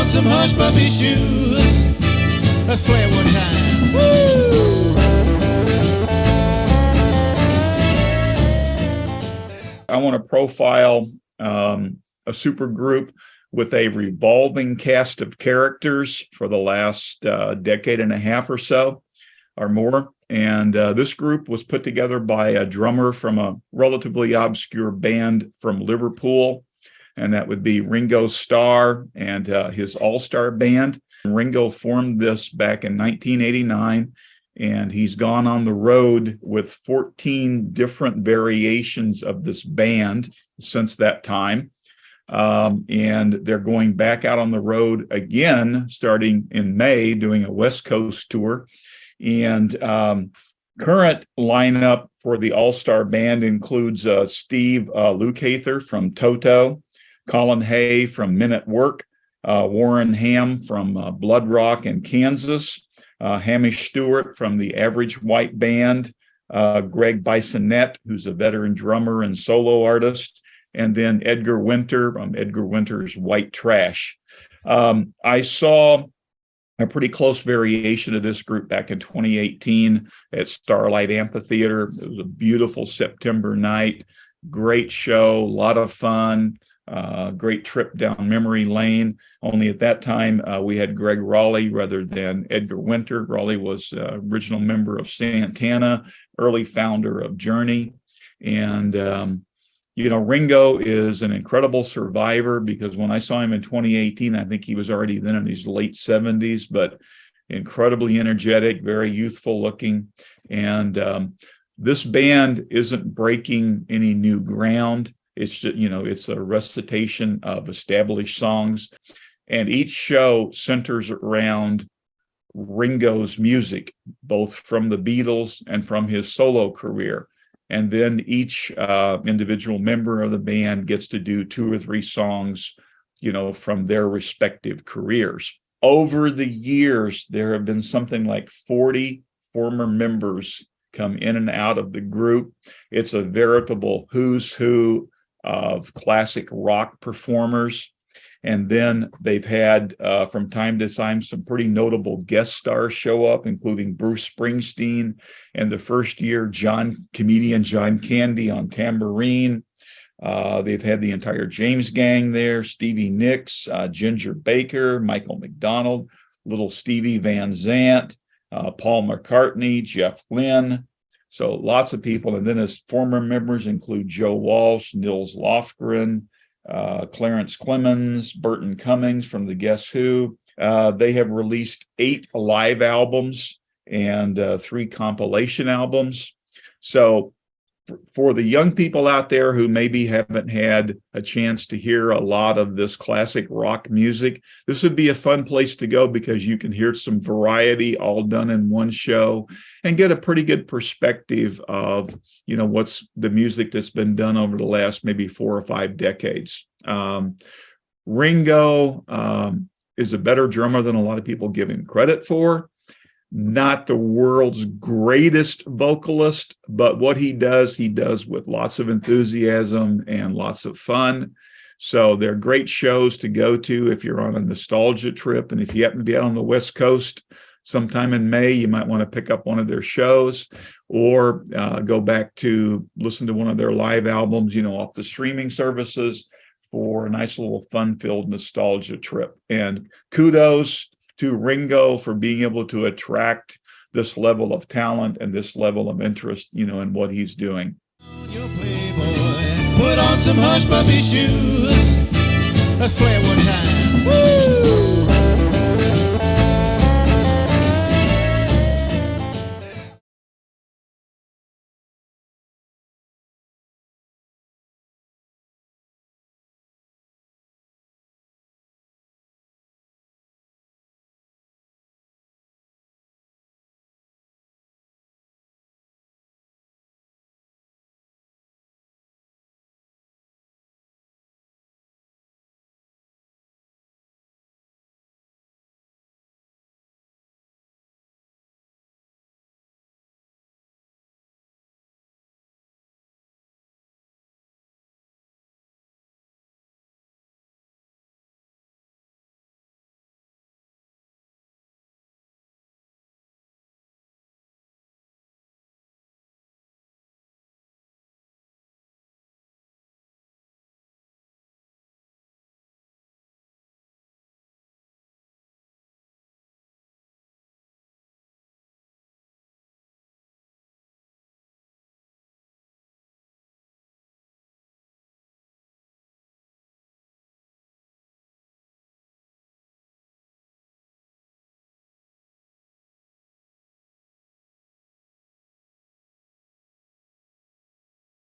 on some hush puppy shoes. Let's play it one time. Woo! I want to profile a super group with a revolving cast of characters for the last decade and a half or so or more. And this group was put together by a drummer from a relatively obscure band from Liverpool, and that would be Ringo Starr and his All-Starr band. Ringo formed this back in 1989, and he's gone on the road with 14 different variations of this band since that time. And they're going back out on the road again, starting in May, doing a West Coast tour. And current lineup for the All-Starr band includes Steve Lukather from Toto, Colin Hay from Men at Work, Warren Ham from Blood Rock in Kansas, Hamish Stewart from the Average White Band, Greg Bissonette, who's a veteran drummer and solo artist, and then Edgar Winter from Edgar Winter's White Trash. I saw a pretty close variation of this group back in 2018 at Starlight Amphitheater. It was a beautiful September night, great show, a lot of fun, great trip down memory lane. Only at that time, we had Greg Raleigh rather than Edgar Winter. Raleigh was original member of Santana, early founder of Journey. And Ringo is an incredible survivor, because when I saw him in 2018, I think he was already then in his late 70s, but incredibly energetic, very youthful looking. And this band isn't breaking any new ground. It's just, it's a recitation of established songs. And each show centers around Ringo's music, both from the Beatles and from his solo career. And then each individual member of the band gets to do 2 or 3 songs, from their respective careers. Over the years, there have been something like 40 former members come in and out of the group. It's a veritable who's who of classic rock performers. And then they've had, from time to time, some pretty notable guest stars show up, including Bruce Springsteen, and the first year, comedian John Candy on tambourine. They've had the entire James Gang there, Stevie Nicks, Ginger Baker, Michael McDonald, little Stevie Van Zandt, Paul McCartney, Jeff Lynne. So lots of people. And then his former members include Joe Walsh, Nils Lofgren, Clarence Clemens, Burton Cummings from the Guess Who. They have released 8 live albums and 3 compilation albums. So for the young people out there who maybe haven't had a chance to hear a lot of this classic rock music, this would be a fun place to go, because you can hear some variety all done in one show and get a pretty good perspective of, what's the music that's been done over the last maybe 4 or 5 decades. Ringo is a better drummer than a lot of people give him credit for. Not the world's greatest vocalist, but what he does with lots of enthusiasm and lots of fun. So they're great shows to go to if you're on a nostalgia trip. And if you happen to be out on the West Coast sometime in May, you might want to pick up one of their shows, or go back to listen to one of their live albums, off the streaming services, for a nice little fun-filled nostalgia trip. And kudos to Ringo for being able to attract this level of talent and this level of interest, in what he's doing. Your playboy, put on some hush puppy shoes.